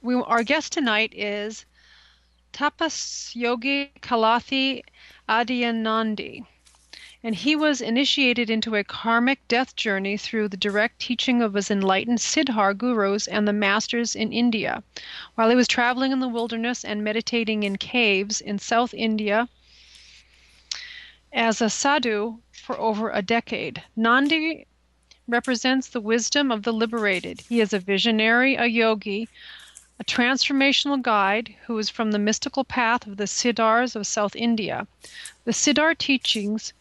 Our guest tonight is Tapasyogi Nandhi, and he was initiated into a karmic death journey through the direct teaching of his enlightened Siddhar gurus and the masters in India. While he was traveling in the wilderness and meditating in caves in South India as a sadhu for over a decade, Nandi represents the wisdom of the liberated. He is a visionary, a yogi, a transformational guide who is from the mystical path of the Siddhars of South India. The Siddhar teachings,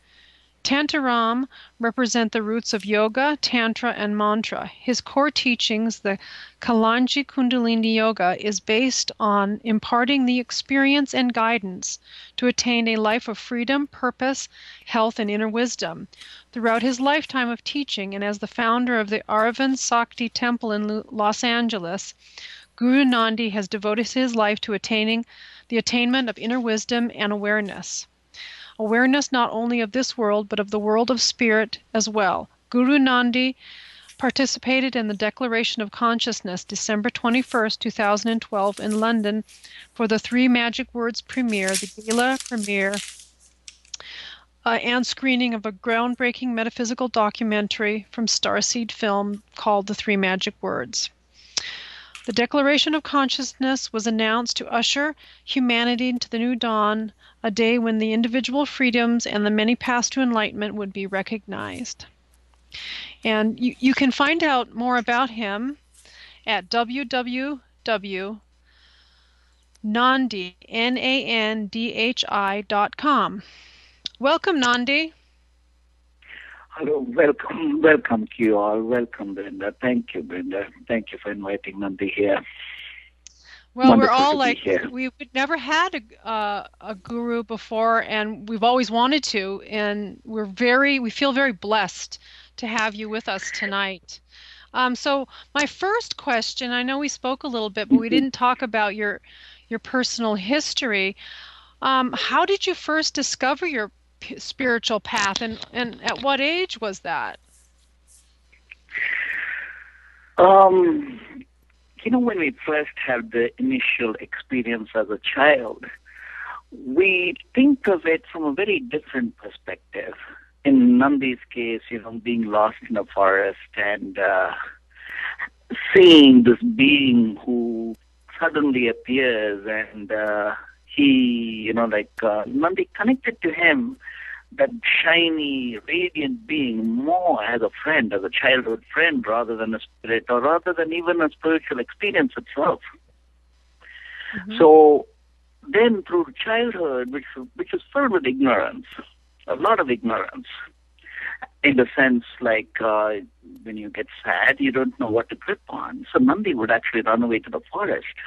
Tantaram, represent the roots of yoga, tantra, and mantra. His core teachings, the Kalanji Kundalini Yoga, is based on imparting the experience and guidance to attain a life of freedom, purpose, health, and inner wisdom. Throughout his lifetime of teaching and as the founder of the Aravind Sakti Temple in Los Angeles, Guru Nandi has devoted his life to attaining the attainment of inner wisdom and awareness. Awareness not only of this world, but of the world of spirit as well. Guru Nandi participated in the Declaration of Consciousness December 21st, 2012 in London for the Three Magic Words premiere, the gala premiere, and screening of a groundbreaking metaphysical documentary from Starseed Film called The Three Magic Words. The Declaration of Consciousness was announced to usher humanity into the new dawn, a day when the individual freedoms and the many paths to enlightenment would be recognized. And you can find out more about him at www.nandhi.com. Welcome, Nandi. Hello, welcome to you all. Welcome, Brenda. Thank you, Brenda. Thank you for inviting Nandhi here. Well, Wonderful we're all to like, be here. we've never had a guru before, and we've always wanted to, and we feel very blessed to have you with us tonight. So my first question, I know we spoke a little bit, but we didn't talk about your personal history. How did you first discover your spiritual path, and at what age was that? When we first have the initial experience as a child, we think of it from a very different perspective. In Nandhi's case, being lost in a forest and seeing this being who suddenly appears and Nandhi connected to him, that shiny, radiant being, more as a friend, as a childhood friend, rather than a spirit, or rather than even a spiritual experience itself. Mm-hmm. So then through childhood, which is filled with ignorance, a lot of ignorance, in the sense like when you get sad, you don't know what to grip on. So Nandhi would actually run away to the forest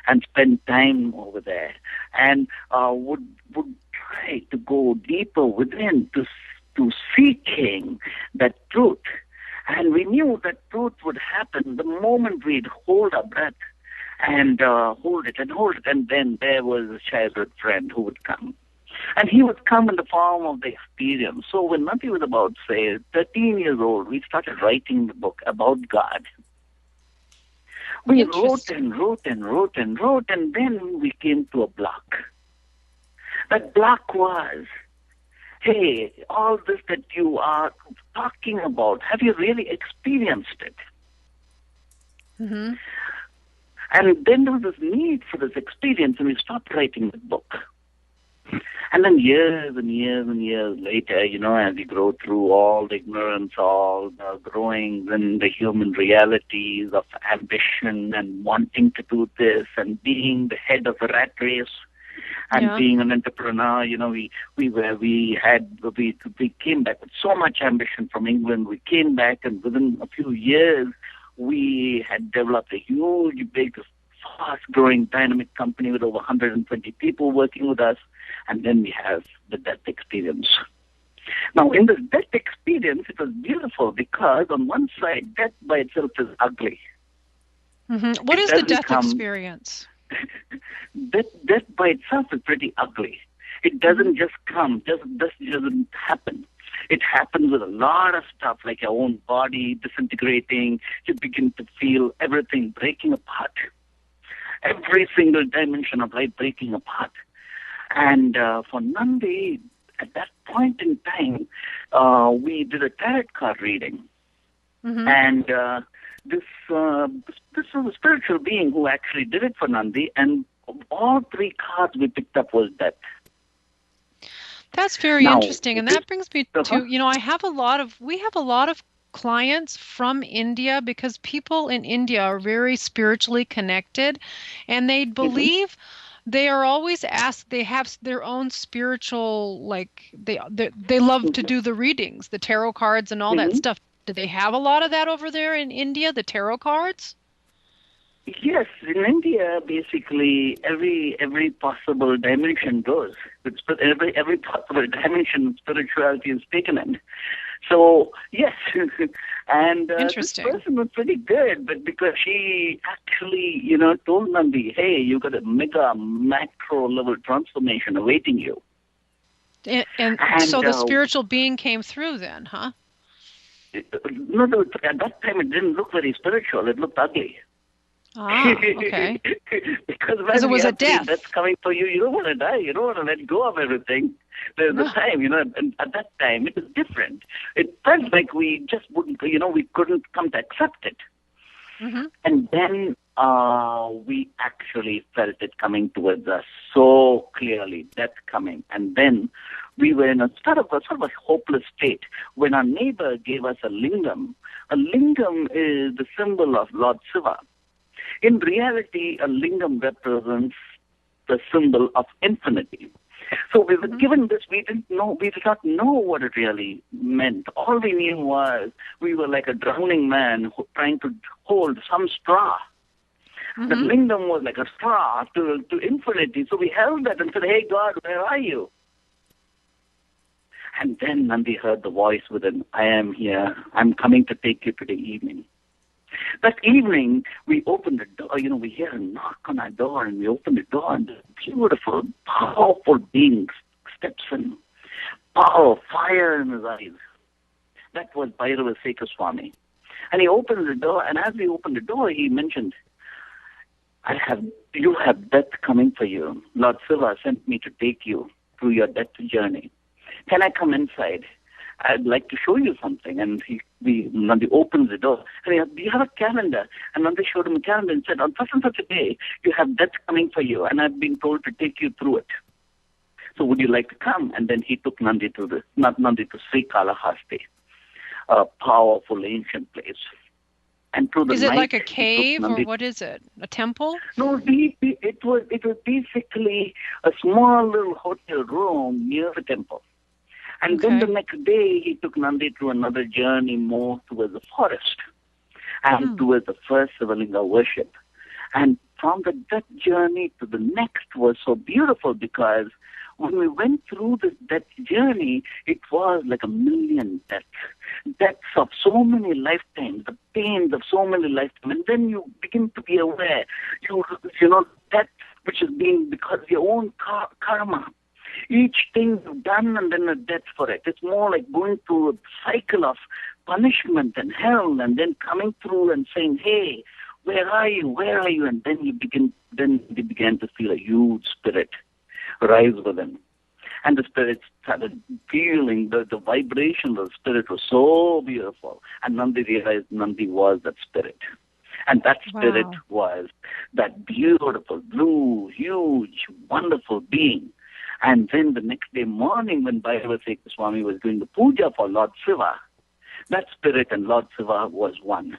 and spend time over there, and would try to go deeper within to seeking that truth. And we knew that truth would happen the moment we'd hold our breath and hold it, and then there was a childhood friend who would come. And he would come in the form of the experience. So when Nandhi was about, say, 13 years old, we started writing the book about God. We wrote and wrote, and then we came to a block. That block was, hey, all this that you are talking about, have you really experienced it? Mm-hmm. And then there was this need for this experience, and we stopped writing the book. And then years and years and years later, as we grow through all the ignorance, all the growing in the human realities of ambition and wanting to do this and being the head of a rat race and being an entrepreneur, we came back with so much ambition from England. We came back, and within a few years, we had developed a huge, big, fast-growing, dynamic company with over 120 people working with us. And then we have the death experience. Now, in this death experience, it was beautiful because on one side, death by itself is ugly. Mm-hmm. What is the death experience? Death by itself is pretty ugly. It doesn't just come, just doesn't happen. It happens with a lot of stuff, like your own body disintegrating. You begin to feel everything breaking apart. every single dimension of life breaking apart. And for Nandhi, at that point in time, we did a tarot card reading. Mm-hmm. And this was a spiritual being who actually did it for Nandhi, and all three cards we picked up was death. That's very interesting. And that brings me to, we have a lot of clients from India because people in India are very spiritually connected and they believe they are always asked, they have their own spiritual, like they love to do the readings, the tarot cards and all that stuff. Do they have a lot of that over there in India, the tarot cards? Yes, in India, basically every possible dimension goes. Every possible dimension spirituality is taken in. So yes, and this person was pretty good, but because she actually, told Nandhi, hey, you got a mega macro level transformation awaiting you. And so the spiritual being came through then, huh? No, at that time it didn't look very spiritual. It looked ugly. Ah, okay. Because when it was a death. That's coming for you. You don't want to die. You don't want to let go of everything. There's the time, and at that time it was different. It felt like we just wouldn't, we couldn't come to accept it. Mm-hmm. And then we actually felt it coming towards us so clearly, death coming. And then we were in a sort of a hopeless state when our neighbor gave us a lingam. A lingam is the symbol of Lord Shiva. In reality, a lingam represents the symbol of infinity. So we were given this, we did not know what it really meant. All we knew was we were like a drowning man trying to hold some straw. The lingam was like a straw to infinity. So we held that and said, hey God, where are you? And then Nandhi heard the voice within, I am here. I'm coming to take you today evening. That evening, we opened the door, we hear a knock on our door, and we open the door, and this beautiful, powerful being steps in. Power, fire in his eyes. That was Bhairava Swami. And he opens the door, and as we opened the door, he mentioned, you have death coming for you. Lord Shiva sent me to take you through your death journey. Can I come inside? I'd like to show you something. And Nandhi opens the door. And he said, do you have a calendar? And Nandhi showed him a calendar and said, on such and such a day, you have death coming for you, and I've been told to take you through it. So would you like to come? And then he took Nandhi to Sri Kalahasti, a powerful ancient place. And through the is night, it like a cave or what is it? A temple? No, it was basically a small little hotel room near the temple. And then the next day, he took Nandhi through another journey more towards the forest and towards the first Sivalinga worship. And from that journey to the next was so beautiful because when we went through this death journey, it was like a million deaths. Deaths of so many lifetimes, the pains of so many lifetimes. And then you begin to be aware, death which has been because of your own karma. Each thing you've done and then a death for it. It's more like going through a cycle of punishment and hell and then coming through and saying, hey, where are you? Where are you? And then they began to feel a huge spirit rise within. And the spirit started feeling the vibration of the spirit was so beautiful. And Nandhi realized Nandhi was that spirit. And that spirit was that beautiful, blue, huge, wonderful being. And then the next day morning when Bhairava Swami was doing the puja for Lord Shiva, that spirit and Lord Shiva was one.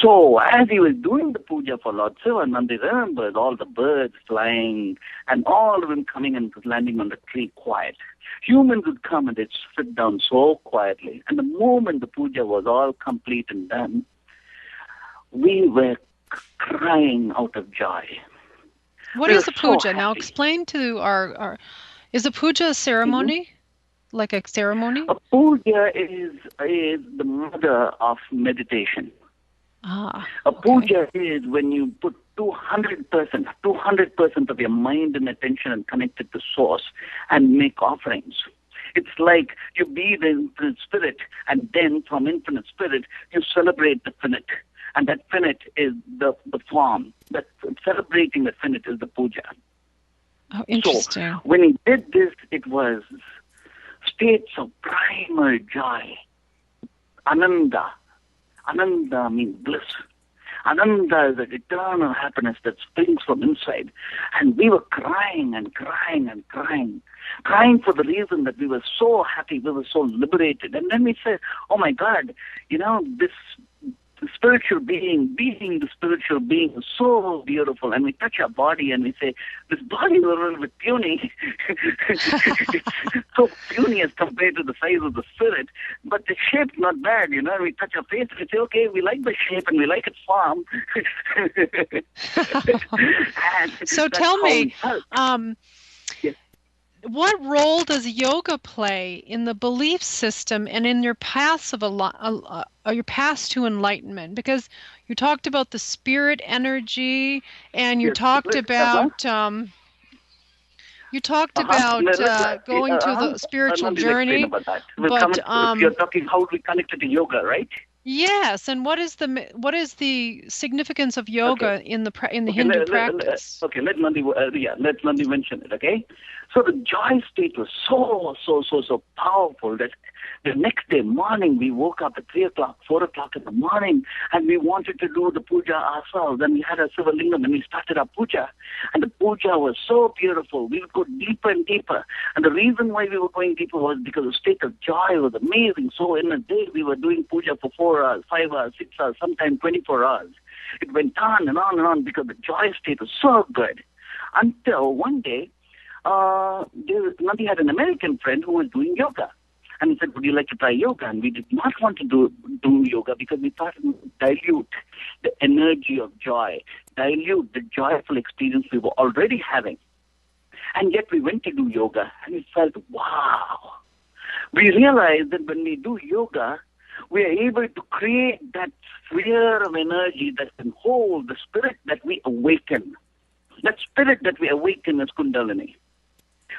So as he was doing the puja for Lord Shiva, Nandhi remembered all the birds flying and all of them coming and landing on the tree quiet. Humans would come and they'd sit down so quietly. And the moment the puja was all complete and done, we were crying out of joy. What is a puja? Now explain to our is a puja a ceremony? Like a ceremony? A puja is the mother of meditation. A puja is when you put 200% of your mind and attention and connect it to source and make offerings. It's like you be the infinite spirit, and then from infinite spirit, you celebrate the finite. And that finite is the form. That celebrating the Senate is the puja. Oh, interesting. So when he did this, it was states of primal joy. Ananda. Ananda means bliss. Ananda is an eternal happiness that springs from inside. And we were crying and crying and crying. Crying for the reason that we were so happy, we were so liberated. And then we said, oh my God, this spiritual being the spiritual being is so beautiful. And we touch our body and we say, this body is a little bit puny. It's so puny as compared to the size of the spirit. But the shape's not bad, And we touch our face and we say, okay, we like the shape and we like its form. So tell me, yes. What role does yoga play in the belief system and in your path your path to enlightenment? Because you talked about the spirit energy, and you talked about going to the spiritual journey. But you're talking how we connected to yoga, right? Yes, and what is the significance of yoga in the Hindu practice? Let Nandhi mention it. Okay, so the joy state was so powerful that the next day morning we woke up at 3 o'clock, 4 o'clock in the morning, and we wanted to do the puja ourselves. And we had a Sivalingam and we started our puja, and the puja was so beautiful. We would go deeper and deeper, and the reason why we were going deeper was because the state of joy was amazing. So in a day we were doing puja for 4 hours, 5 hours, 6 hours, sometimes 24 hours. It went on and on and on because the joy state was so good. Until one day, Nandhi had an American friend who was doing yoga. And he said, would you like to try yoga? And we did not want to do yoga because we thought it would dilute the energy of joy, dilute the joyful experience we were already having. And yet we went to do yoga and we felt, wow. We realized that when we do yoga, we are able to create that sphere of energy that can hold the spirit that we awaken. That spirit that we awaken is Kundalini.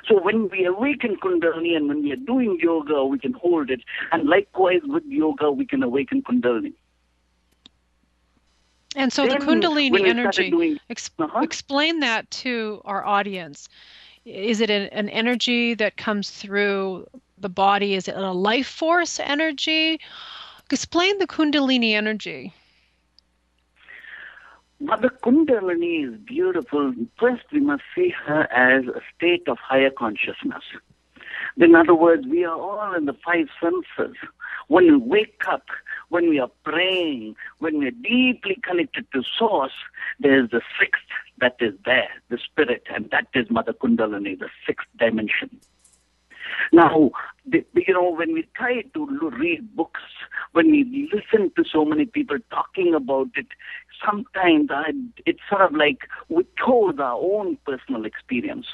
So when we awaken Kundalini and when we are doing yoga, we can hold it. And likewise with yoga, we can awaken Kundalini. And so then, the Kundalini energy, explain that to our audience. Is it an energy that comes through the body? Is it a life force energy? Explain the Kundalini energy. Mother Kundalini is beautiful. First, we must see her as a state of higher consciousness. In other words, we are all in the 5 senses. When we wake up, when we are praying, when we are deeply connected to Source, there is the 6th that is there, the spirit, and that is Mother Kundalini, the 6th dimension. Now, when we try to read books, when we listen to so many people talking about it, sometimes it's sort of like we chose our own personal experience.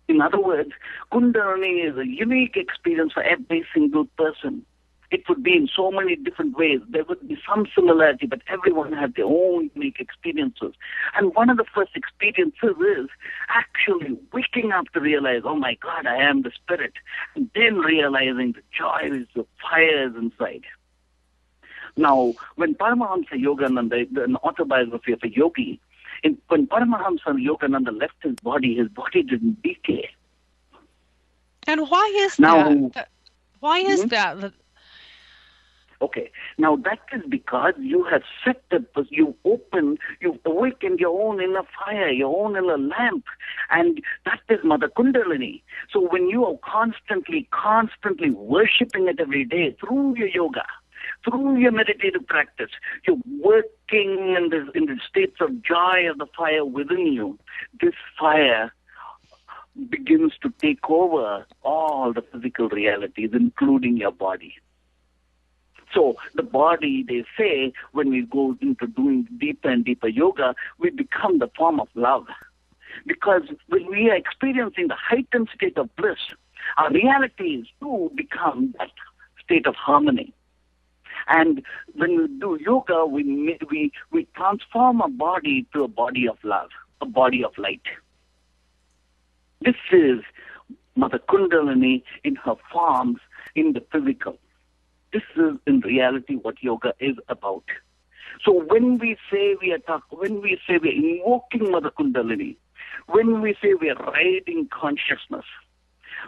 In other words, Kundalini is a unique experience for every single person. It would be in so many different ways. There would be some similarity, but everyone has their own unique experiences. And one of the first experiences is actually waking up to realize, oh my God, I am the spirit. And then realizing the joy is the fires inside. Now, when Paramahamsa Yogananda, an autobiography of a yogi, when Paramahamsa Yogananda left his body didn't decay. And why is that? Why is that? Okay. Now that is because you have you've awakened your own inner fire, your own inner lamp, and that is Mother Kundalini. So when you are constantly worshipping it every day through your yoga, through your meditative practice, you're working in the states of joy of the fire within you. This fire begins to take over all the physical realities, including your body. So the body, they say, when we go into doing deeper and deeper yoga, we become the form of love. Because when we are experiencing the heightened state of bliss, our realities too become that state of harmony. And when we do yoga, we transform our body to a body of love, a body of light. This is Mother Kundalini in her forms in the physical. This is in reality what yoga is about. So when we say when we say we are invoking Mother Kundalini, when we say we are riding consciousness,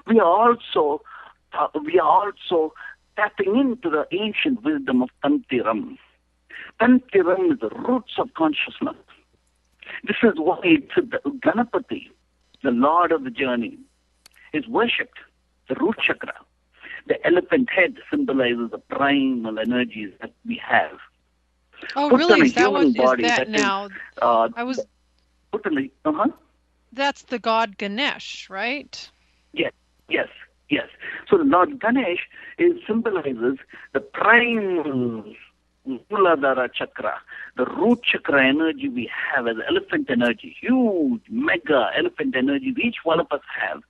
we are also tapping into the ancient wisdom of Tantiram. Tantiram is the roots of consciousness. This is why the Ganapati, the Lord of the journey, is worshipped. The root chakra. The elephant head symbolizes the primal energies that we have. Oh, Put really? on a Is that human what body, is that that is, now? I was. put on a, That's the god Ganesh, right? yes, yes, yes. So the Lord Ganesh symbolizes the primal Muladhara chakra, the root chakra energy we have as elephant energy, huge, mega elephant energy each one of us have.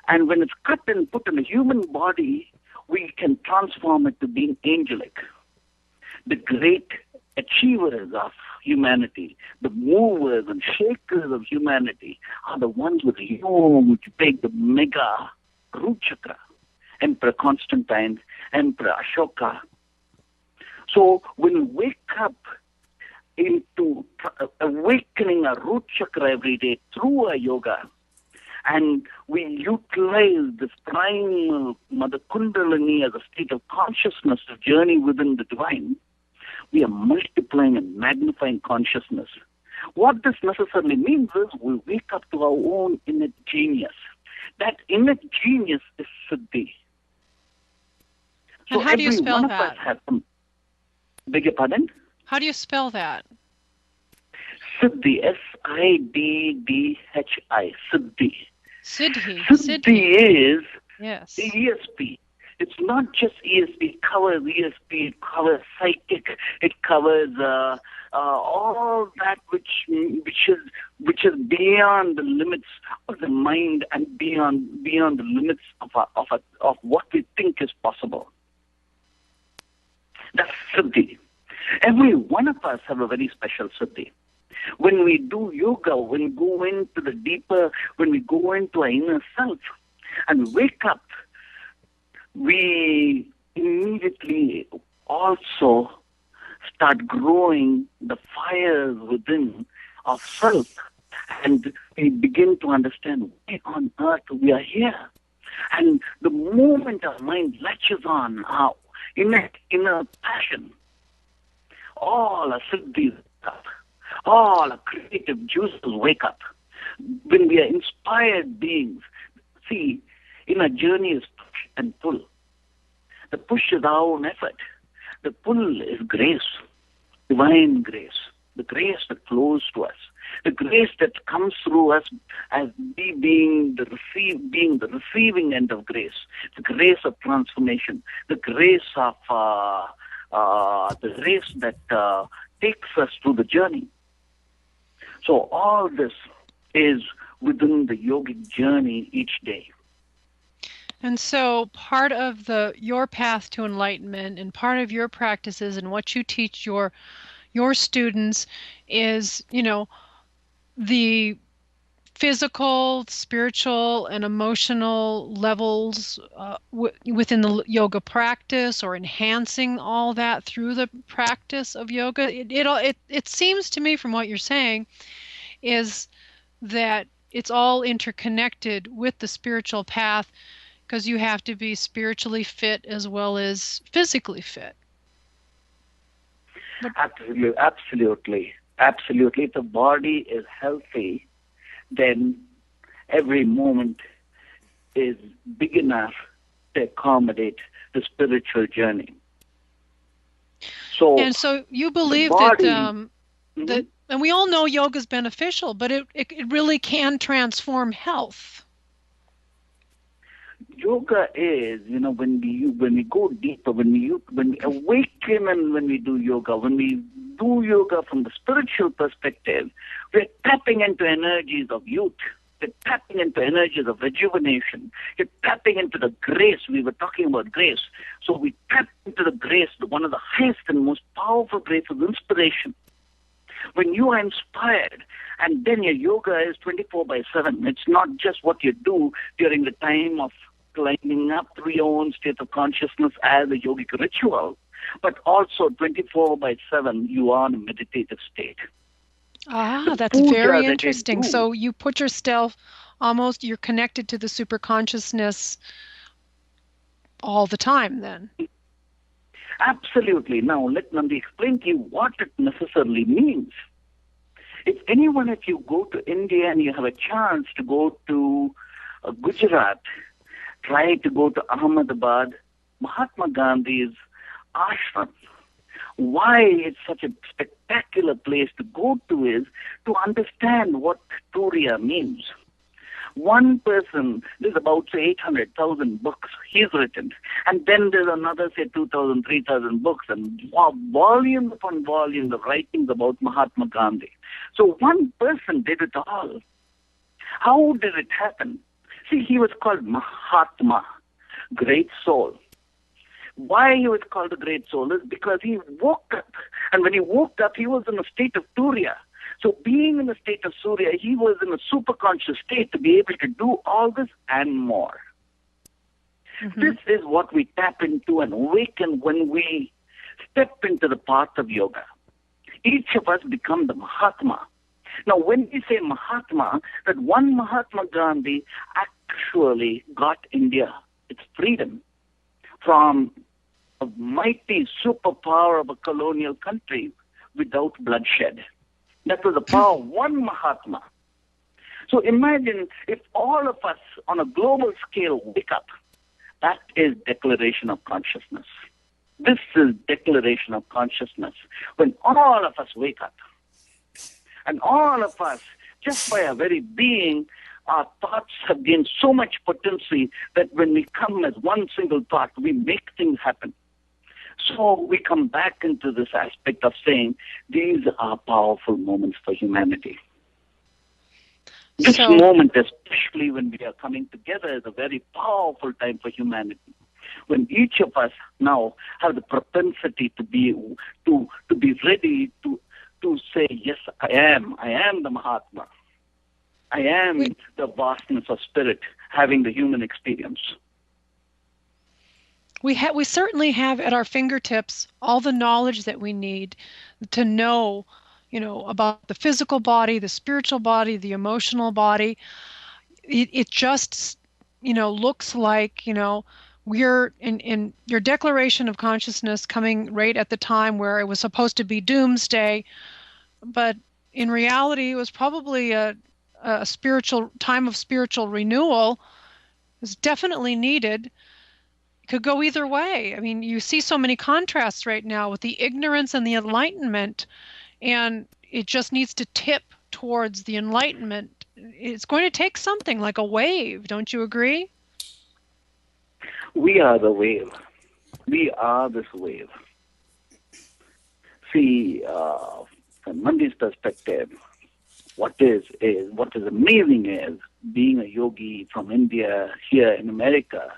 And when it's cut and put in a human body, we can transform it to being angelic. The great achievers of humanity, the movers and shakers of humanity, are the ones with huge, big, mega root chakra. Emperor Constantine, Emperor Ashoka. So when we wake up into awakening our root chakra every day through our yoga, and we utilize this primal Mother Kundalini as a state of consciousness to journey within the divine, we are multiplying and magnifying consciousness. What this necessarily means is we wake up to our own innate genius. That innate genius is Siddhi. And So how do you every spell one that? of us has some. Beg your pardon? How do you spell that? Siddhi, Siddhi, Siddhi. Siddhi. Siddhi is Yes. ESP. It's not just ESP. It covers ESP. It covers psychic. It covers all that which is beyond the limits of the mind and beyond the limits of what we think is possible. That's Siddhi. Every one of us have a very special Siddhi. When we do yoga, when we go into the deeper, when we go into our inner self and we wake up, we immediately also start growing the fires within of self, and we begin to understand why on earth we are here. And the moment our mind latches on our inner passion, all our siddhis wake up, all our creative juices wake up. When we are inspired beings, see, in our journey is push and pull. The push is our own effort. The pull is grace, divine grace, the grace that flows to us, the grace that comes through us as we being the receiving end of grace, the grace of transformation, the grace of that takes us through the journey. So all this is within the yogic journey each day. And so part of your path to enlightenment and part of your practices and what you teach your students is, the physical, spiritual, and emotional levels within the yoga practice, or enhancing all that through the practice of yoga. It seems to me from what you're saying is that it's all interconnected with the spiritual path, because you have to be spiritually fit as well as physically fit. Absolutely. If the body is healthy, then every moment is big enough to accommodate the spiritual journey. And so you believe that, and we all know yoga is beneficial, but it really can transform health. Yoga is, when we go deeper, when we awaken, and when we do yoga from the spiritual perspective, we're tapping into energies of youth. We're tapping into energies of rejuvenation. We're tapping into the grace. We were talking about grace. So we tap into the grace, one of the highest and most powerful graces, inspiration. When you are inspired, and then your yoga is 24/7. It's not just what you do during the time of climbing up through your own state of consciousness as a yogic ritual, but also 24/7 you are in a meditative state. Ah, The that's puja very that they interesting. do, So you put yourself almost, you're connected to the superconsciousness all the time then. absolutely. Now let Nandi explain to you what it necessarily means. If you go to India and you have a chance to go to Gujarat, try to go to Ahmedabad, Mahatma Gandhi's ashram. Why it's such a spectacular place to go to is to understand what Turiya means. One person, there's about, say, 800,000 books he's written. And then there's another, say, 2,000, 3,000 books, and volume upon volume of writings about Mahatma Gandhi. So one person did it all. How did it happen? See, he was called Mahatma, great soul. Why he was called a great soul is because he woke up. And when he woke up, he was in a state of Turiya. So being in a state of Surya, he was in a superconscious state to be able to do all this and more. Mm-hmm. This is what we tap into and awaken when we step into the path of yoga. Each of us become the Mahatma. Now, when we say Mahatma, that one Mahatma Gandhi actually got India its freedom from a mighty superpower of a colonial country without bloodshed. That was the power of one Mahatma. So imagine if all of us on a global scale wake up. That is declaration of consciousness. This is declaration of consciousness. When all of us wake up. And all of us, just by our very being, our thoughts have gained so much potency that when we come as one single thought, we make things happen. So we come back into this aspect of saying these are powerful moments for humanity. This moment, especially when we are coming together, is a very powerful time for humanity. When each of us now have the propensity to be ready to say, yes, I am the Mahatma. I am the vastness of spirit, having the human experience. We certainly have at our fingertips all the knowledge that we need to know, about the physical body, the spiritual body, the emotional body. It just, looks like, we're in your declaration of consciousness coming right at the time where it was supposed to be doomsday, but in reality, it was probably a spiritual time of spiritual renewal. Is definitely needed. Could go either way. I mean, you see so many contrasts right now with the ignorance and the enlightenment, and it just needs to tip towards the enlightenment. It's going to take something like a wave. Don't you agree? We are the wave. We are this wave. See, from Nandhi's perspective, what is amazing is being a yogi from India here in America,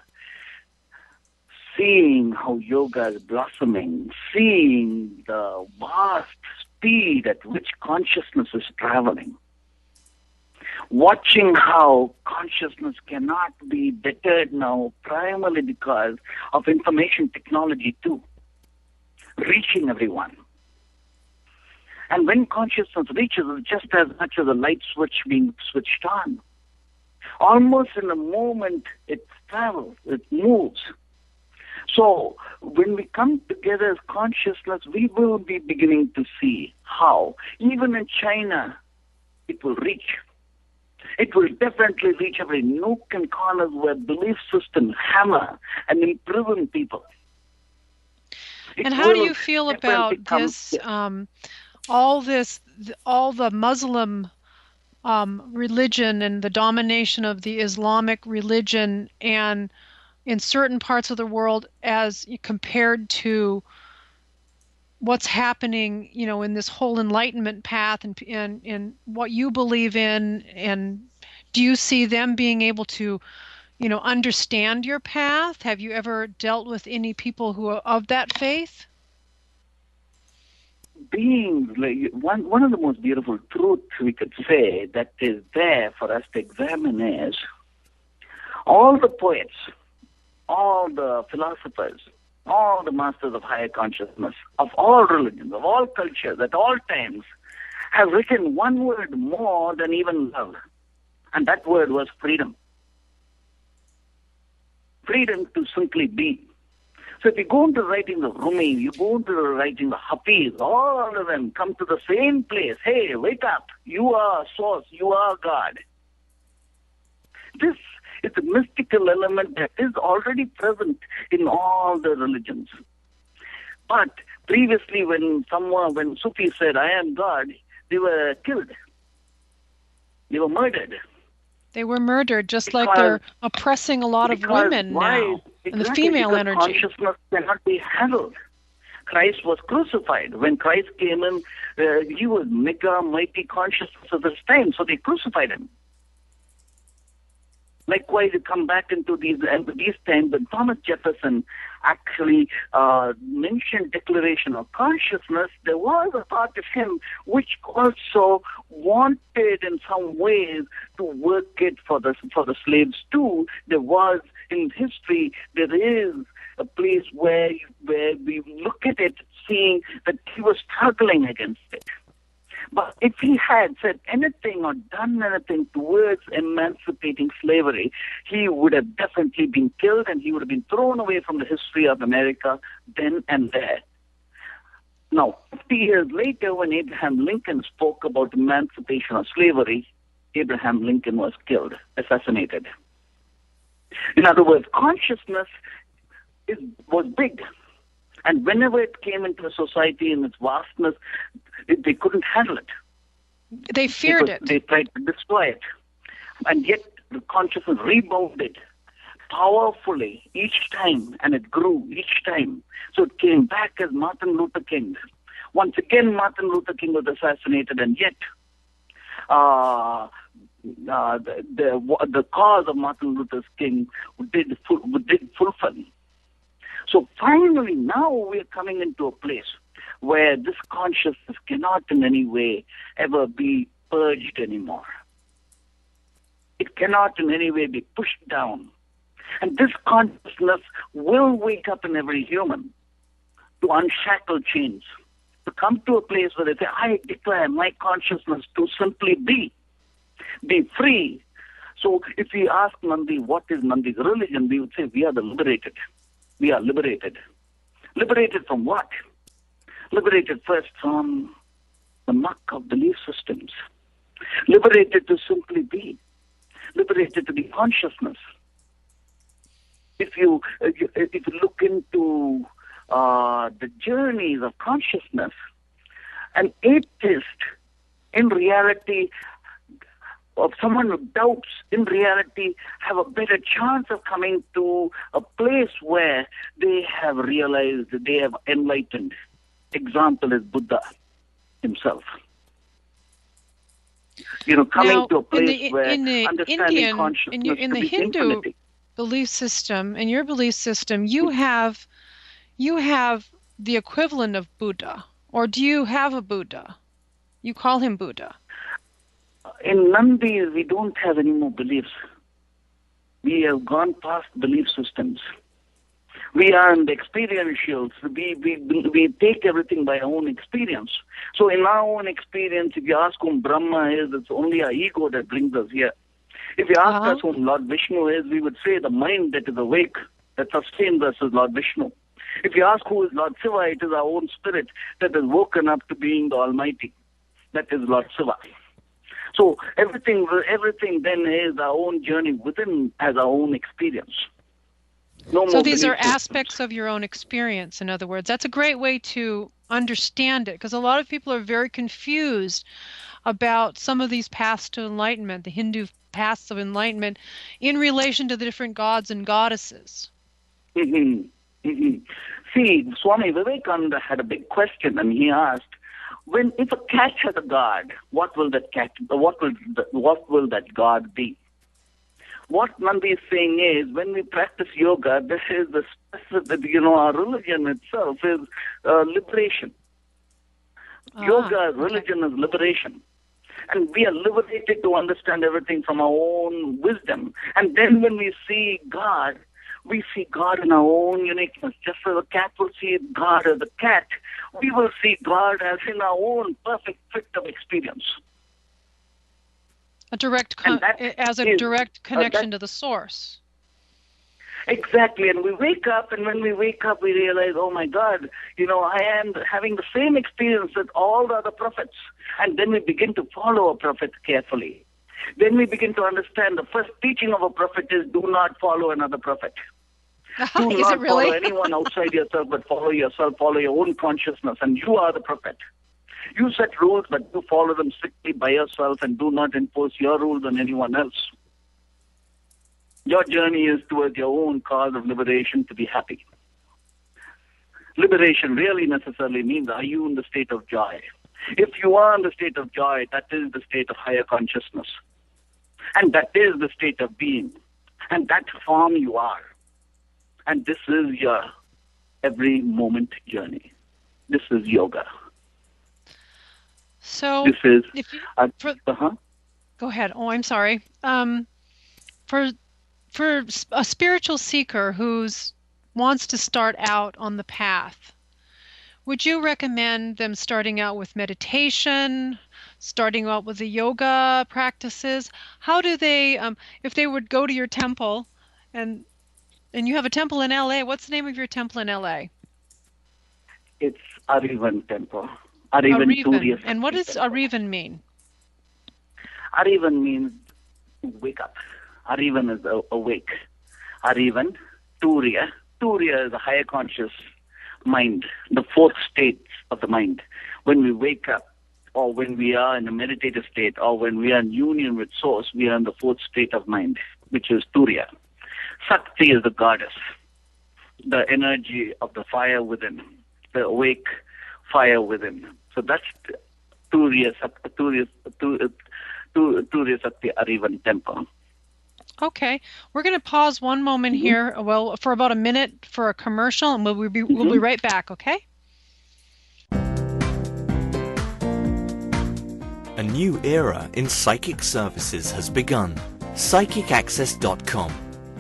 seeing how yoga is blossoming, seeing the vast speed at which consciousness is traveling, watching how consciousness cannot be bettered now primarily because of information technology too, reaching everyone. And when consciousness reaches, it's just as much as a light switch being switched on. Almost in a moment, it travels, it moves. So when we come together as consciousness, we will be beginning to see how, even in China, it will reach. It will definitely reach every nook and corner where belief systems hammer and imprison people. And how do you feel about this, all the Muslim religion and the domination of the Islamic religion, and in certain parts of the world as compared to what's happening, in this whole enlightenment path and what you believe in? And do you see them being able to, understand your path? Have you ever dealt with any people who are of that faith? Being one of the most beautiful truths we could say that is there for us to examine is all the poets, all the philosophers, all the masters of higher consciousness, of all religions, of all cultures, at all times, have written one word more than even love. And that word was freedom. Freedom to simply be. So if you go into writing the Rumi, you go into writing the Hafiz, all of them come to the same place. Hey, wake up. You are source. You are God. This is a mystical element that is already present in all the religions. But previously when Sufis said, I am God, they were killed. They were murdered. They were murdered, just like they're oppressing a lot of women now, and the female energy. Consciousness cannot be handled. Christ was crucified. When Christ came in, he was mega mighty consciousness of his time, so they crucified him. Likewise, you come back into these times, when Thomas Jefferson actually mentioned declaration of consciousness, there was a part of him which also wanted in some ways to work it for the slaves too. There was, in history, there is a place where we look at it, seeing that he was struggling against it. But if he had said anything or done anything towards emancipating slavery, he would have definitely been killed and he would have been thrown away from the history of America then and there. Now, 50 years later, when Abraham Lincoln spoke about emancipation of slavery, Abraham Lincoln was killed, assassinated. In other words, consciousness was big. And whenever it came into a society in its vastness, they couldn't handle it. They feared it. They tried to destroy it. And yet the consciousness rebounded powerfully each time, and it grew each time. So it came back as Martin Luther King. Once again, Martin Luther King was assassinated, and yet the cause of Martin Luther King did fulfill. So finally, now we are coming into a place where this consciousness cannot in any way ever be purged anymore. It cannot in any way be pushed down. And this consciousness will wake up in every human to unshackle chains, to come to a place where they say, I declare my consciousness to simply be free. So if we ask Nandhi, what is Nandhi's religion, we would say we are the liberated. We are liberated. Liberated from what? Liberated first from the muck of belief systems. Liberated to simply be. Liberated to be consciousness. If you look into the journeys of consciousness, an atheist in reality, of someone who doubts, in reality, have a better chance of coming to a place where they have realized, they have enlightened. Example is Buddha himself. Coming now, to a place where in the understanding Indian, consciousness in the to be Hindu infinity. belief system, in your belief system, you have the equivalent of Buddha, or do you have a Buddha? You call him Buddha. In Nandhi, we don't have any more beliefs. We have gone past belief systems. We are in the experientials. We take everything by our own experience. So in our own experience, if you ask whom Brahma is, it's only our ego that brings us here. If you ask us whom Lord Vishnu is, we would say the mind that is awake, that sustains us is Lord Vishnu. If you ask who is Lord Shiva, it is our own spirit that has woken up to being the Almighty. That is Lord Shiva. So everything then is our own journey within as our own experience. No so more these are belief systems. aspects of your own experience, in other words. That's a great way to understand it, because a lot of people are very confused about some of these paths to enlightenment, the Hindu paths of enlightenment, in relation to the different gods and goddesses. See, Swami Vivekananda had a big question, and he asked, if a cat has a god, what will that god be? What Nandhi is saying is, when we practice yoga, this is the specific, our religion itself is liberation. Yoga, religion is liberation. And we are liberated to understand everything from our own wisdom. And then when we see God, We see God in our own uniqueness. Just as a cat will see God as a cat, we will see God as in our own perfect fit of experience. As a direct connection to the source. Exactly. And we wake up, and when we wake up, we realize, oh my God, I am having the same experience with all the other prophets. And then we begin to follow a prophet carefully. Then we begin to understand the first teaching of a prophet is do not follow another prophet. Do Is not it really? follow anyone outside yourself, but follow yourself, follow your own consciousness, and you are the prophet. You set rules, but you follow them strictly by yourself and do not impose your rules on anyone else. Your journey is towards your own cause of liberation to be happy. Liberation really necessarily means, are you in the state of joy? If you are in the state of joy, that is the state of higher consciousness. And that is the state of being. And that form you are. And this is your every moment journey. This is yoga. So, this is... Go ahead. Oh, I'm sorry. For a spiritual seeker who wants to start out on the path, would you recommend them starting out with meditation, starting out with the yoga practices? How do they, if they would go to your temple, and you have a temple in LA, what's the name of your temple in LA? It's Arivan Temple. Arivan. And what does Arivan mean? Arivan means wake up. Arivan is awake. Arivan, Turiya. Turiya is a higher conscious mind, the fourth state of the mind. When we wake up, or when we are in a meditative state, or when we are in union with Source, we are in the fourth state of mind, which is Turiya. Sakti is the goddess, the energy of the fire within, the awake fire within. So that's Turiya Sakti Arivan Temple. Okay, we're going to pause one moment here, for about a minute for a commercial, and we'll be right back, okay? A new era in psychic services has begun. PsychicAccess.com.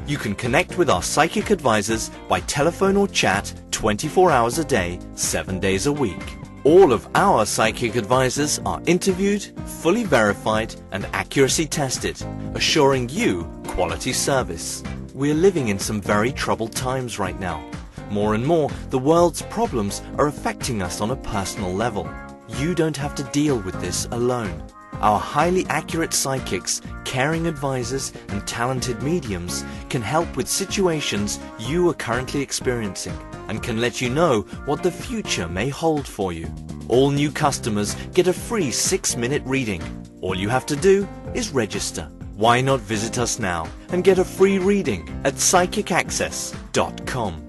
You can connect with our psychic advisors by telephone or chat 24 hours a day, 7 days a week. All of our psychic advisors are interviewed, fully verified, and accuracy tested, assuring you quality service. We're living in some very troubled times right now. More and more, the world's problems are affecting us on a personal level. You don't have to deal with this alone. Our highly accurate psychics, caring advisors, and talented mediums can help with situations you are currently experiencing and can let you know what the future may hold for you. All new customers get a free 6-minute reading. All you have to do is register. Why not visit us now and get a free reading at PsychicAccess.com.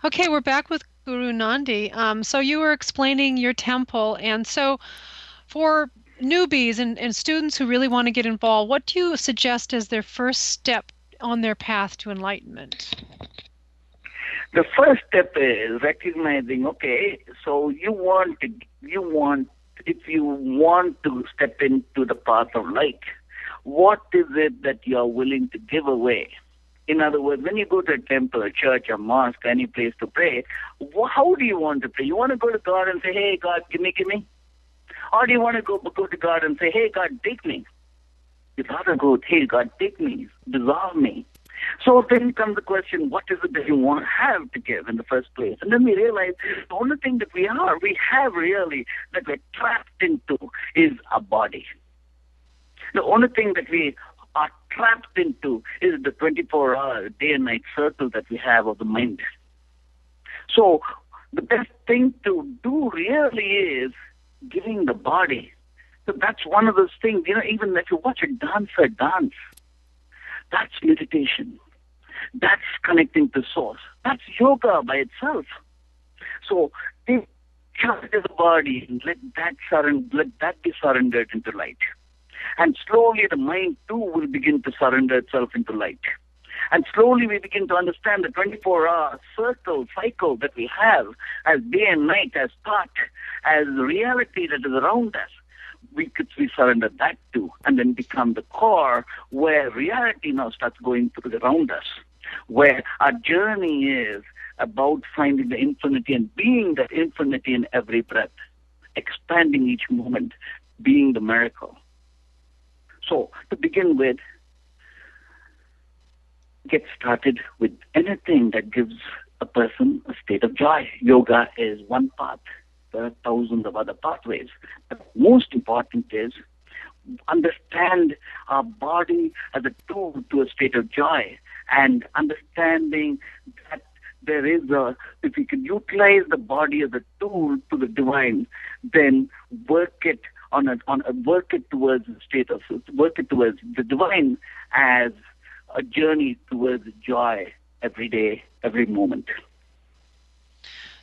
Okay, we're back with Guru Nandhi. So you were explaining your temple, and so for newbies and students who really want to get involved, what do you suggest as their first step on their path to enlightenment? The first step is recognizing, okay, so if you want to step into the path of light, what is it that you are willing to give away? In other words, when you go to a temple, a church, a mosque, any place to pray, how do you want to pray? You want to go to God and say, hey, God, give me? Or do you want to go to God and say, hey, God, take me? You'd rather go, hey, God, take me, dissolve me. So then comes the question, what is it that you want to have to give in the first place? And then we realize the only thing that we have really, that we're trapped into is a body. The only thing that we are trapped into is the 24-hour day and night circle that we have of the mind. So the best thing to do really is giving the body. So that's one of those things, even if you watch a dancer dance, that's meditation. That's connecting to Source. That's yoga by itself. So take charge of the body and let that be surrendered into light. And slowly the mind too will begin to surrender itself into light. And slowly we begin to understand the 24-hour cycle that we have as day and night, as thought, as reality that is around us. we surrender that to, and then become the core where reality now starts going through around us, where our journey is about finding the infinity and being that infinity in every breath, expanding each moment, being the miracle. So to begin with, get started with anything that gives a person a state of joy. Yoga is one path. There are thousands of other pathways. But most important is understand our body as a tool to a state of joy, and understanding that there is if we can utilize the body as a tool to the divine, then work it towards the divine as a journey towards joy every day, every moment.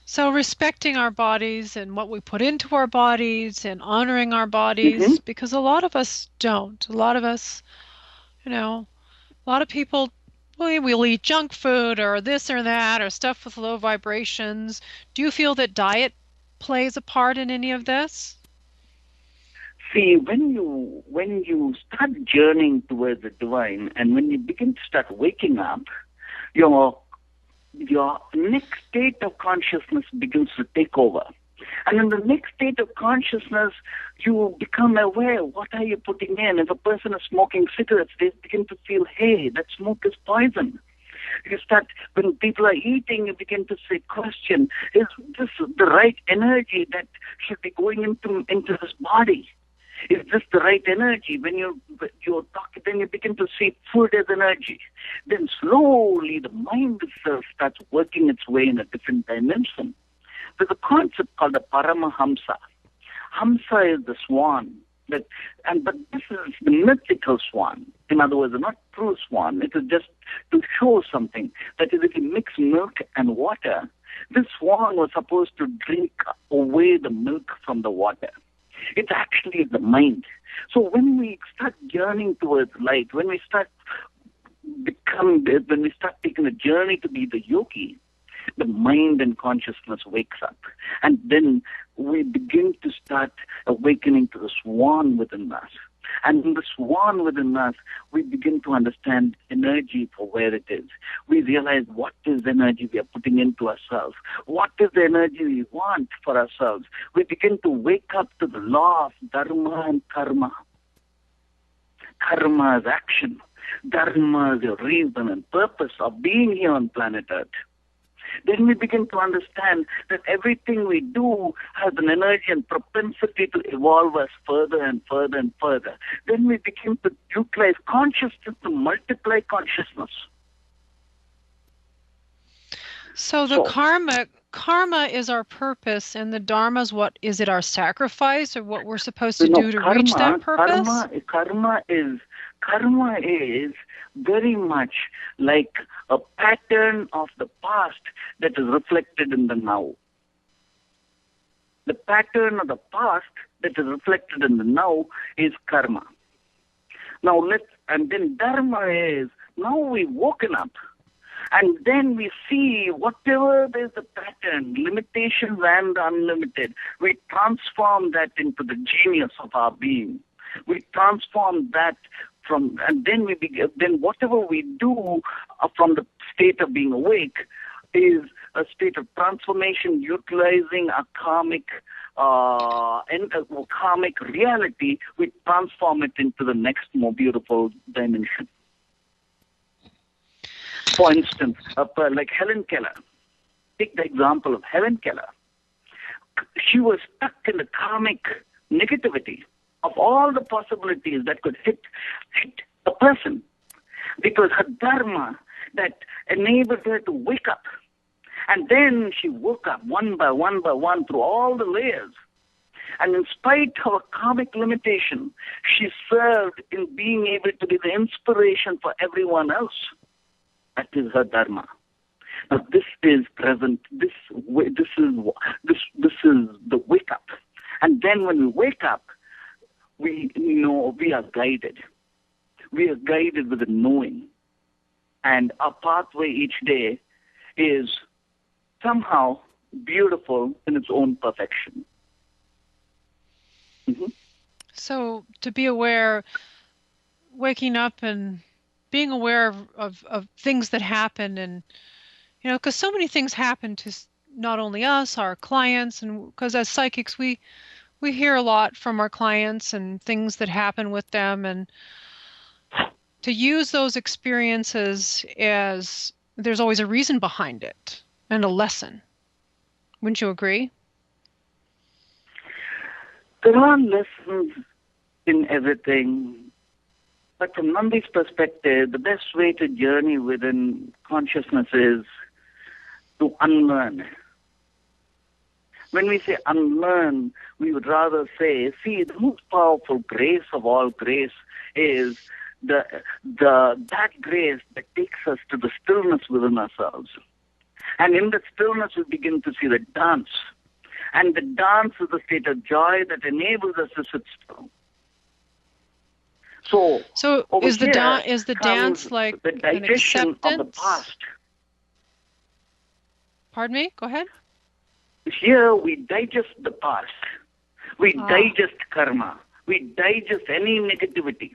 So respecting our bodies and what we put into our bodies and honoring our bodies, because a lot of us don't. A lot of us, a lot of people, we'll eat junk food or this or that or stuff with low vibrations. Do you feel that diet plays a part in any of this? See, when you start journeying towards the divine, and when you begin to start waking up, your next state of consciousness begins to take over. And in the next state of consciousness, you become aware, what are you putting in? If a person is smoking cigarettes, they begin to feel, hey, that smoke is poison. You start, when people are eating, you begin to say, question, is this the right energy that should be going into this body? Is this the right energy? When you're talking, then you begin to see food as energy. Then slowly the mind itself starts working its way in a different dimension. There's a concept called the Paramahamsa. Hamsa is the swan, but this is the mythical swan. In other words, not true swan. It is just to show something. That is, if you mix milk and water, this swan was supposed to drink away the milk from the water. It's actually the mind. So when we start yearning towards light, when we start taking a journey to be the yogi, the mind and consciousness wakes up. And then we begin to start awakening to the swan within us. And in the swan within us, we begin to understand energy for where it is. We realize what is the energy we are putting into ourselves. What is the energy we want for ourselves. We begin to wake up to the law of dharma and karma. Karma is action. Dharma is your reason and purpose of being here on planet Earth. Then we begin to understand that everything we do has an energy and propensity to evolve us further and further and further. Then we begin to utilize consciousness to multiply consciousness. So the karma is our purpose, and the dharma is what? Is it our sacrifice or what we're supposed to do to reach that purpose? Karma is very much like a pattern of the past that is reflected in the now. The pattern of the past that is reflected in the now is karma. And then dharma is, now we've woken up. And then we see whatever there's a pattern, limitations and unlimited, we transform that into the genius of our being. We transform that and then whatever we do from the state of being awake is a state of transformation, utilizing a karmic reality. We transform it into the next more beautiful dimension. For instance, like Helen Keller. Take the example of Helen Keller. She was stuck in the karmic negativity of all the possibilities that could hit a person, because her dharma that enabled her to wake up. And then she woke up one by one through all the layers. And in spite of her karmic limitation, she served in being able to be the inspiration for everyone else. That is her dharma. Now this is present. This is the wake up. And then when we wake up, we know we are guided. We are guided with a knowing. And our pathway each day is somehow beautiful in its own perfection. So to be aware, waking up and being aware of things that happen, and because so many things happen to not only us, our clients, and because as psychics we hear a lot from our clients and things that happen with them, and to use those experiences as there's always a reason behind it and a lesson. Wouldn't you agree? There are lessons in everything, but from Nandhi's perspective, the best way to journey within consciousness is to unlearn. When we say unlearn, we would rather say, see, the most powerful grace of all grace is that grace that takes us to the stillness within ourselves. And in that stillness, we begin to see the dance. And the dance is the state of joy that enables us to sit still. So is the comes dance like the an digestion of the acceptance? past. Pardon me? Go ahead. Here we digest the past. We digest karma. We digest any negativity.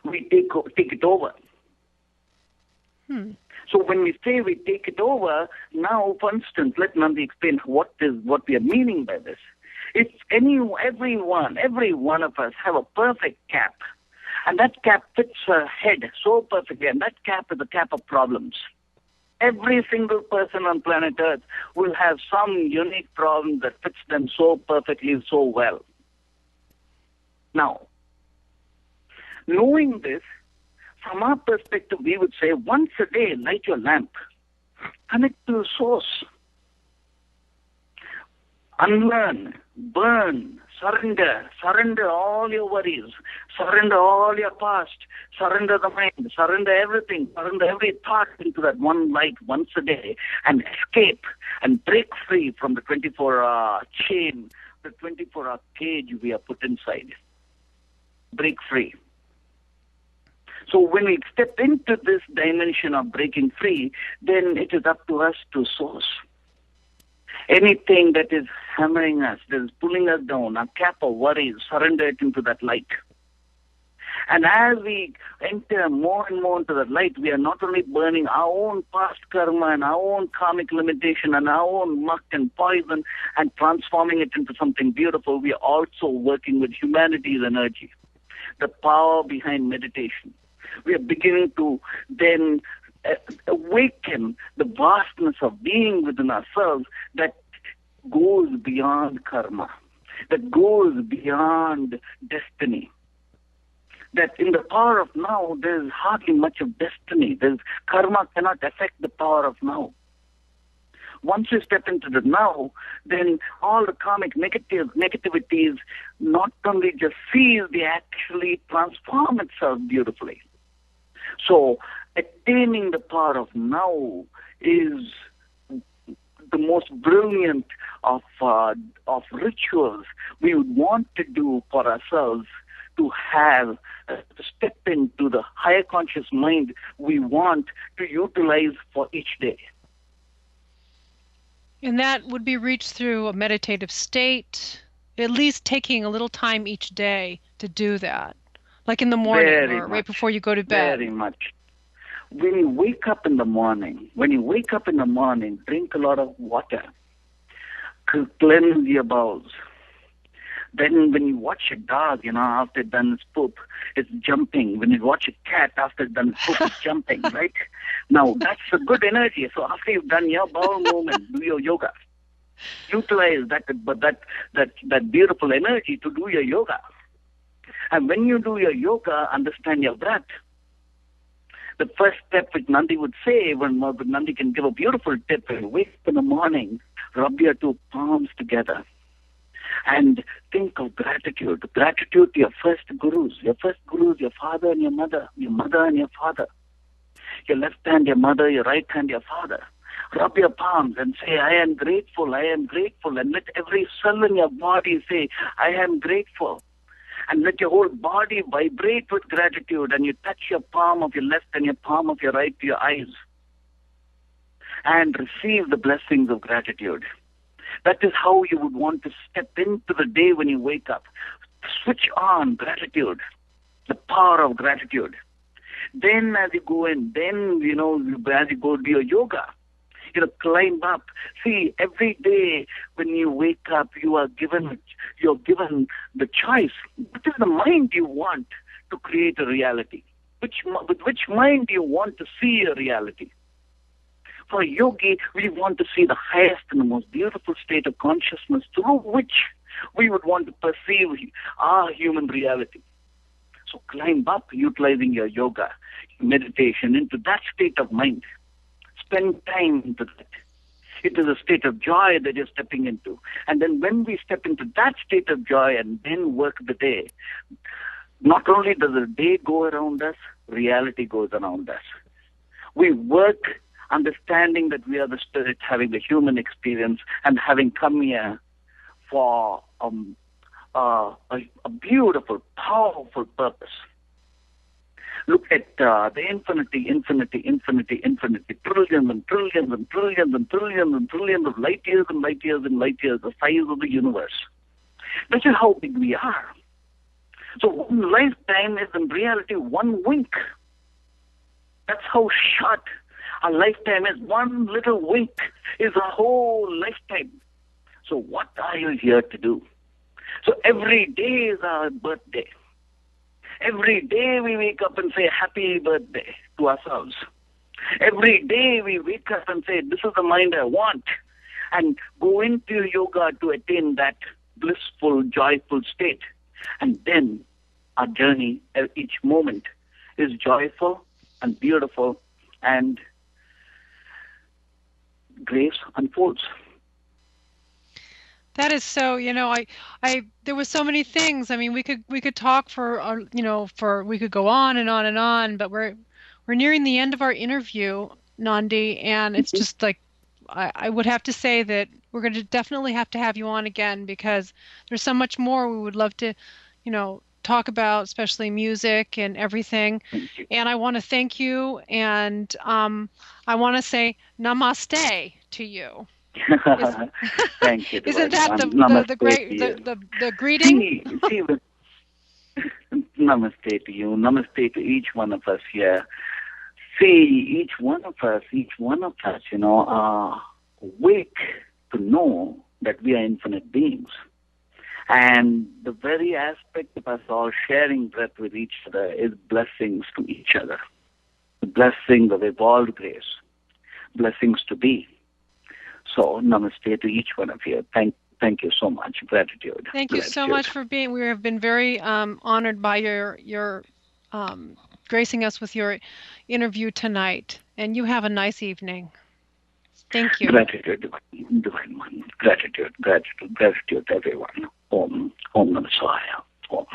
We take it over. So when we say we take it over, now, for instance, let Nandhi explain what we are meaning by this. If every one of us have a perfect cap, and that cap fits her head so perfectly, and that cap is the cap of problems. Every single person on planet Earth will have some unique problem that fits them so perfectly, so well. Now, knowing this, from our perspective, we would say once a day, light your lamp. Connect to the source. Unlearn, burn, surrender all your worries, surrender all your past, surrender the mind, surrender everything, surrender every thought into that one light once a day, and escape and break free from the 24-hour chain, the 24-hour cage we are put inside. Break free. So when we step into this dimension of breaking free, then it is up to us to source. Anything that is hammering us, that is pulling us down, a cap of worries, surrender it into that light. And as we enter more and more into that light, we are not only burning our own past karma and our own karmic limitation and our own muck and poison and transforming it into something beautiful, we are also working with humanity's energy, the power behind meditation. We are beginning to then awaken the vastness of being within ourselves that goes beyond karma, that goes beyond destiny. That in the power of now, there is hardly much of destiny. Karma cannot affect the power of now. Once you step into the now, then all the karmic negativities not only just cease, they actually transform itself beautifully. So attaining the power of now is the most brilliant of rituals we would want to do for ourselves, to have to step into the higher conscious mind we want to utilize for each day. And that would be reached through a meditative state, at least taking a little time each day to do that, like in the morning or right before you go to bed. Very much. When you wake up in the morning, drink a lot of water, cleanse your bowels. Then when you watch a dog, after it's done its poop, it's jumping. When you watch a cat after it's done its poop, it's jumping, right? Now, that's a good energy. So after you've done your bowel movement, do your yoga. Utilize that beautiful energy to do your yoga. And when you do your yoga, understand your breath. The first step which Nandhi would say, when Nandhi can give a beautiful tip, when you wake up in the morning, rub your two palms together and think of gratitude. Gratitude to your first gurus. Your first gurus, your father and your mother and your father. Your left hand, your mother, your right hand, your father. Rub your palms and say, I am grateful, and let every cell in your body say, I am grateful. And let your whole body vibrate with gratitude, and you touch your palm of your left and your palm of your right to your eyes and receive the blessings of gratitude. That is how you would want to step into the day when you wake up. switch on gratitude, the power of gratitude. Then as you go in, then, as you go do your yoga, climb up. See, every day when you wake up, you're given the choice. What is the mind you want to create a reality? With which mind do you want to see a reality? For a yogi, we want to see the highest and the most beautiful state of consciousness through which we would want to perceive our human reality. So climb up utilizing your yoga, meditation into that state of mind. Spend time into that. It is a state of joy that you're stepping into. And then when we step into that state of joy and then work the day, not only does the day go around us, reality goes around us. We work understanding that we are the spirit having the human experience and having come here for a beautiful, powerful purpose. Look at the infinity, trillions and trillions and trillions and trillions and trillions of light years and light years and light years, the size of the universe. That is how big we are. So one lifetime is in reality one wink. That's how short a lifetime is. One little wink is a whole lifetime. So what are you here to do? So every day is our birthday. Every day we wake up and say happy birthday to ourselves. Every day we wake up and say, this is the mind I want, and go into yoga to attain that blissful, joyful state. And then our journey, each moment, is joyful and beautiful, and grace unfolds. That is so, there were so many things. I mean, we could talk for, we could go on and on and on, but we're nearing the end of our interview, Nandhi, and it's just like, I would have to say that we're going to definitely have to have you on again, because there's so much more we would love to, talk about, especially music and everything. And I want to thank you, and I want to say namaste to you. Thank you. Isn't that the great the greeting? See, namaste to you. Namaste to each one of us here. See, each one of us, awake to know that we are infinite beings. And the very aspect of us all sharing breath with each other is blessings to each other. The blessings of evolved grace. Blessings to be. So, namaste to each one of you. Thank you so much. Gratitude. Thank you so much for being. We have been very honored by your gracing us with your interview tonight. And you have a nice evening. Thank you. Gratitude, divine one. Gratitude, everyone. Om Namah Shivaya. Om.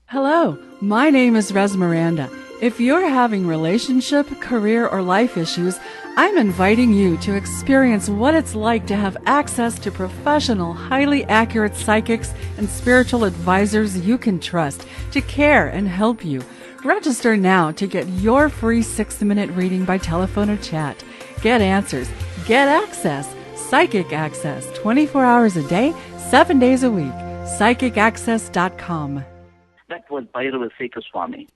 Hello, my name is Res Miranda. If you're having relationship, career, or life issues, I'm inviting you to experience what it's like to have access to professional, highly accurate psychics and spiritual advisors you can trust to care and help you. Register now to get your free 6-minute reading by telephone or chat. Get answers, get access, psychic access, 24 hours a day, 7 days a week. PsychicAccess.com. That was Bhairava Sekha Swami.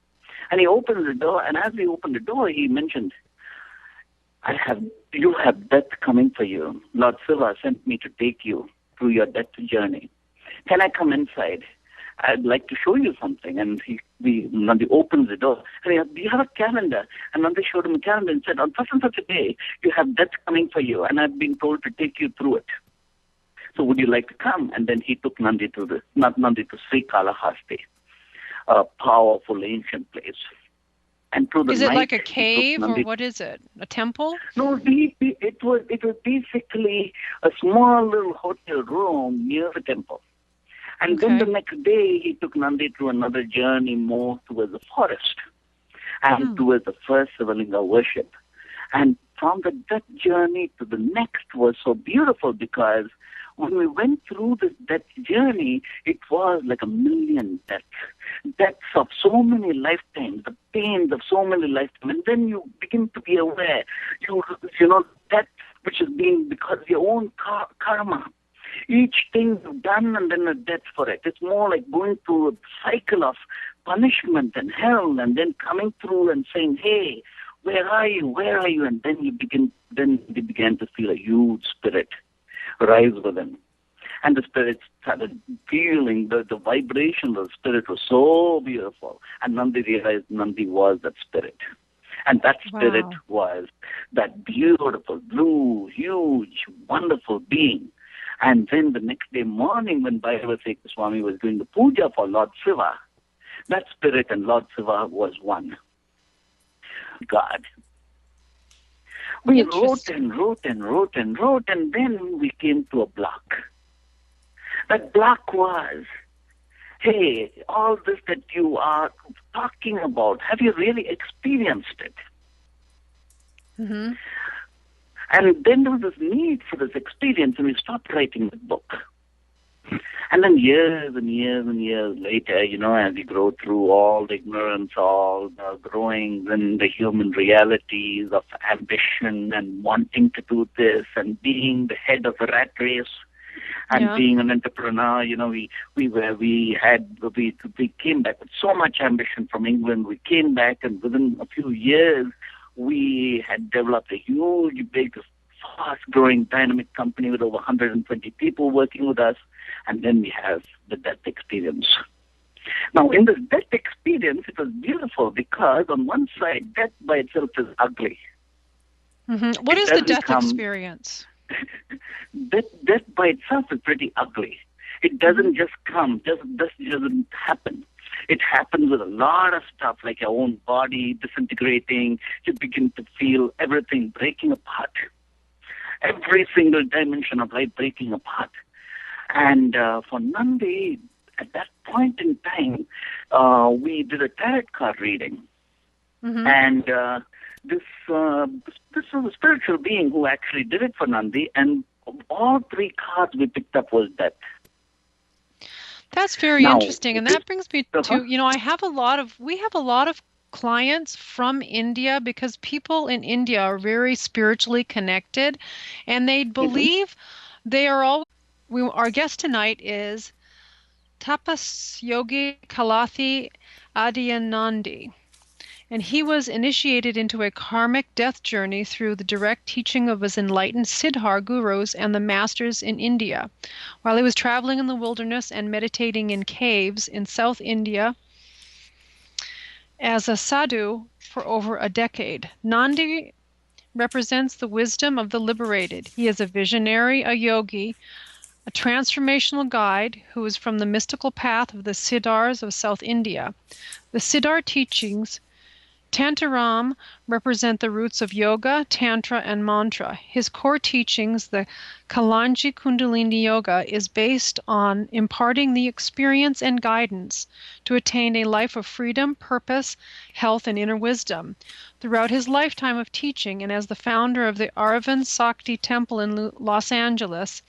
And he opened the door, and as he opened the door, he mentioned, you have death coming for you. Lord Shiva sent me to take you through your death journey. Can I come inside? I'd like to show you something. And Nandhi opens the door. And he said, do you have a calendar? And Nandhi showed him a calendar and said, on such and such a day, you have death coming for you, and I've been told to take you through it. So would you like to come? And then he took Nandhi to Sri Kalahasti, a powerful ancient place. And through the is it night, like a cave, or what is it? A temple? No, it was basically a small little hotel room near the temple. And then the next day, he took Nandhi through another journey more towards the forest and towards the first Sivalinga worship. And from that journey to the next was so beautiful, because when we went through that journey, it was like a million deaths of so many lifetimes, the pains of so many lifetimes. And then you begin to be aware, that which is being because of your own karma. Each thing you've done and then a death for it. It's more like going through a cycle of punishment and hell and then coming through and saying, hey, where are you? Where are you? And then they began to feel a huge spirit rise within. And the spirit started feeling the vibration of the spirit was so beautiful. And Nandi realized Nandi was that spirit. And that spirit was that beautiful, blue, huge, wonderful being. And then the next day morning when Bhairavaseka Swami was doing the puja for Lord Shiva, that spirit and Lord Shiva was one. God. We wrote and wrote and wrote and wrote, and then we came to a block. That block was, hey, all this that you are talking about, have you really experienced it? Mm-hmm. And then there was this need for this experience, and we stopped writing the book. And then years and years and years later, as we grow through all the ignorance, all the growing in the human realities of ambition and wanting to do this and being the head of the rat race, and being an entrepreneur, we came back with so much ambition from England. We came back, and within a few years, we had developed a huge, big, fast-growing, dynamic company with over 120 people working with us. And then we have the death experience. Now, in this death experience, it was beautiful because on one side, death by itself is ugly. Mm-hmm. What is the death experience? Death by itself is pretty ugly. It doesn't just come, just doesn't happen. It happens with a lot of stuff, like your own body disintegrating. You begin to feel everything breaking apart. Every single dimension of life breaking apart. And for Nandi, at that point in time, we did a tarot card reading. Mm-hmm. And this was a spiritual being who actually did it for Nandi, and all three cards we picked up was death. That's very interesting, and that brings me to, we have a lot of clients from India because people in India are very spiritually connected, and they believe they are all. Our guest tonight is Tapasyogi Kalathi Nandhi, and he was initiated into a karmic death journey through the direct teaching of his enlightened Siddhar gurus and the masters in India. While he was traveling in the wilderness and meditating in caves in South India as a sadhu for over a decade, Nandi represents the wisdom of the liberated. He is a visionary, a yogi, a transformational guide who is from the mystical path of the Siddhars of South India. The Siddhar teachings, Tantaram, represent the roots of yoga, tantra, and mantra. His core teachings, the Kalanji Kundalini Yoga, is based on imparting the experience and guidance to attain a life of freedom, purpose, health, and inner wisdom. Throughout his lifetime of teaching and as the founder of the Aravind Sakti Temple in Los Angeles,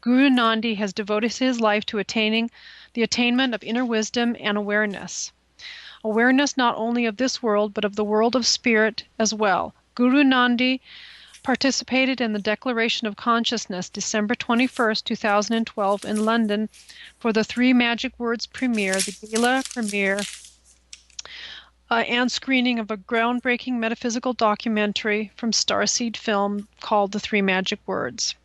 Guru Nandi has devoted his life to attaining the attainment of inner wisdom and awareness. Awareness not only of this world, but of the world of spirit as well. Guru Nandi participated in the Declaration of Consciousness December 21st, 2012 in London for the Three Magic Words premiere, the gala premiere, and screening of a groundbreaking metaphysical documentary from Starseed Film called The Three Magic Words.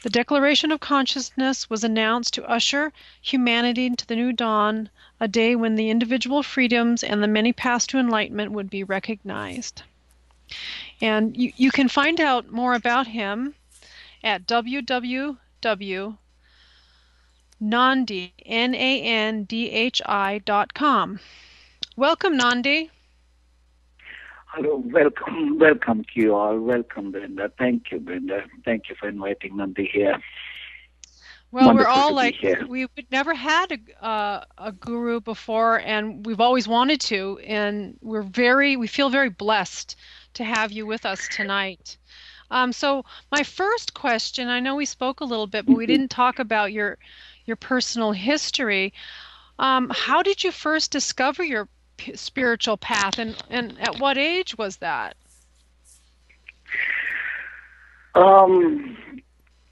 The Declaration of Consciousness was announced to usher humanity into the new dawn, a day when the individual freedoms and the many paths to enlightenment would be recognized. And you can find out more about him at www.nandhi.com. Welcome, Nandhi. Hello, welcome to you all. Welcome, Brenda. Thank you, Brenda. Thank you for inviting Nandhi here. Well, Wonderful we're all like, we've never had a guru before, and we've always wanted to, and we feel very blessed to have you with us tonight. So my first question, I know we spoke a little bit, but we didn't talk about your personal history. How did you first discover your spiritual path, and at what age was that?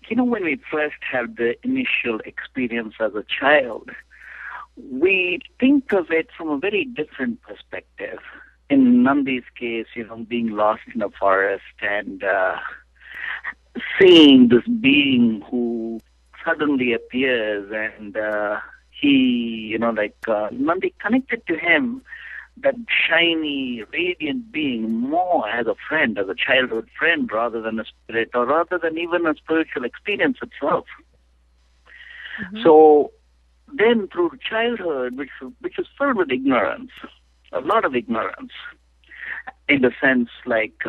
when we first have the initial experience as a child, we think of it from a very different perspective. In Nandhi's case, being lost in a forest and seeing this being who suddenly appears, and Nandhi connected to him, that shiny, radiant being, more as a friend, as a childhood friend, rather than a spirit, or rather than even a spiritual experience itself. Mm-hmm. So then through childhood, which is filled with ignorance, a lot of ignorance, in the sense like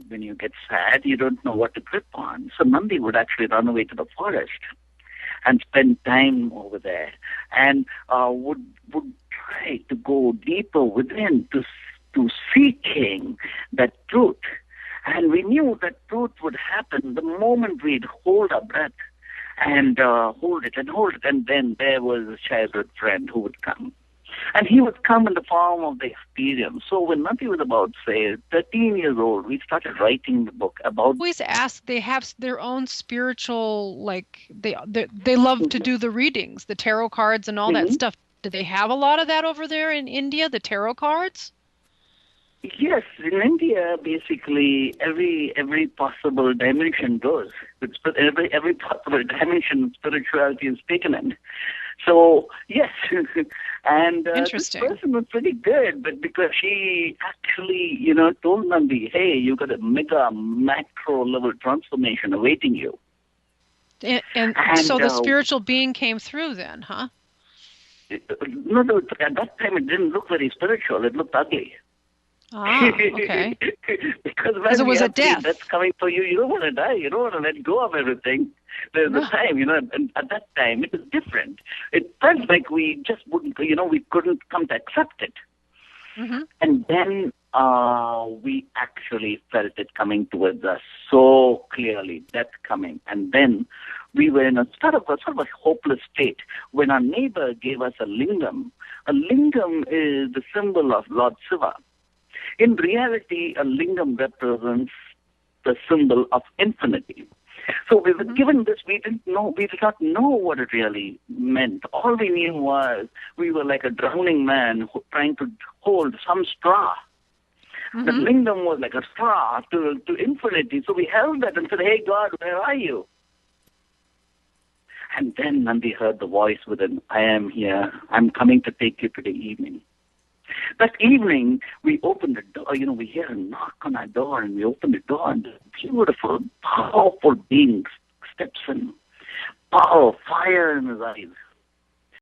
when you get sad, you don't know what to grip on. So Nandhi would actually run away to the forest and spend time over there, and would try to go deeper within to seeking that truth. And we knew that truth would happen the moment we'd hold our breath and hold it, and then there was a childhood friend who would come. And he would come in the form of the experience. So when Nandhi was about, say, 13 years old, we started writing the book about... Always ask, they have their own spiritual, they love to do the readings, the tarot cards and all that stuff. Do they have a lot of that over there in India, the tarot cards? Yes, in India, basically, every possible dimension goes. Every possible dimension spirituality is taken in. So, yes. And this person was pretty good, but because she actually, told Nandhi, hey, you got a mega macro-level transformation awaiting you. And so the spiritual being came through then, huh? No, at that time it didn't look very spiritual. It looked ugly. Ah, okay. Because when it was a death. That's coming for you, you don't want to die. You don't want to let go of everything. There's a time, and at that time it was different. It felt like we just wouldn't, we couldn't come to accept it. Mm-hmm. And then we actually felt it coming towards us so clearly, that coming. And then we were in a sort of a hopeless state when our neighbor gave us a lingam. A lingam is the symbol of Lord Shiva. In reality, a lingam represents the symbol of infinity. So we were given this, we did not know what it really meant. All we knew was we were like a drowning man trying to hold some straw. The lingam was like a straw to infinity. So we held that and said, hey God, where are you? And then Nandhi heard the voice within, I am here. I'm coming to take you to the evening. That evening, we opened the door, we hear a knock on our door, and we open the door, and this beautiful, powerful being steps in. Power, fire in his eyes,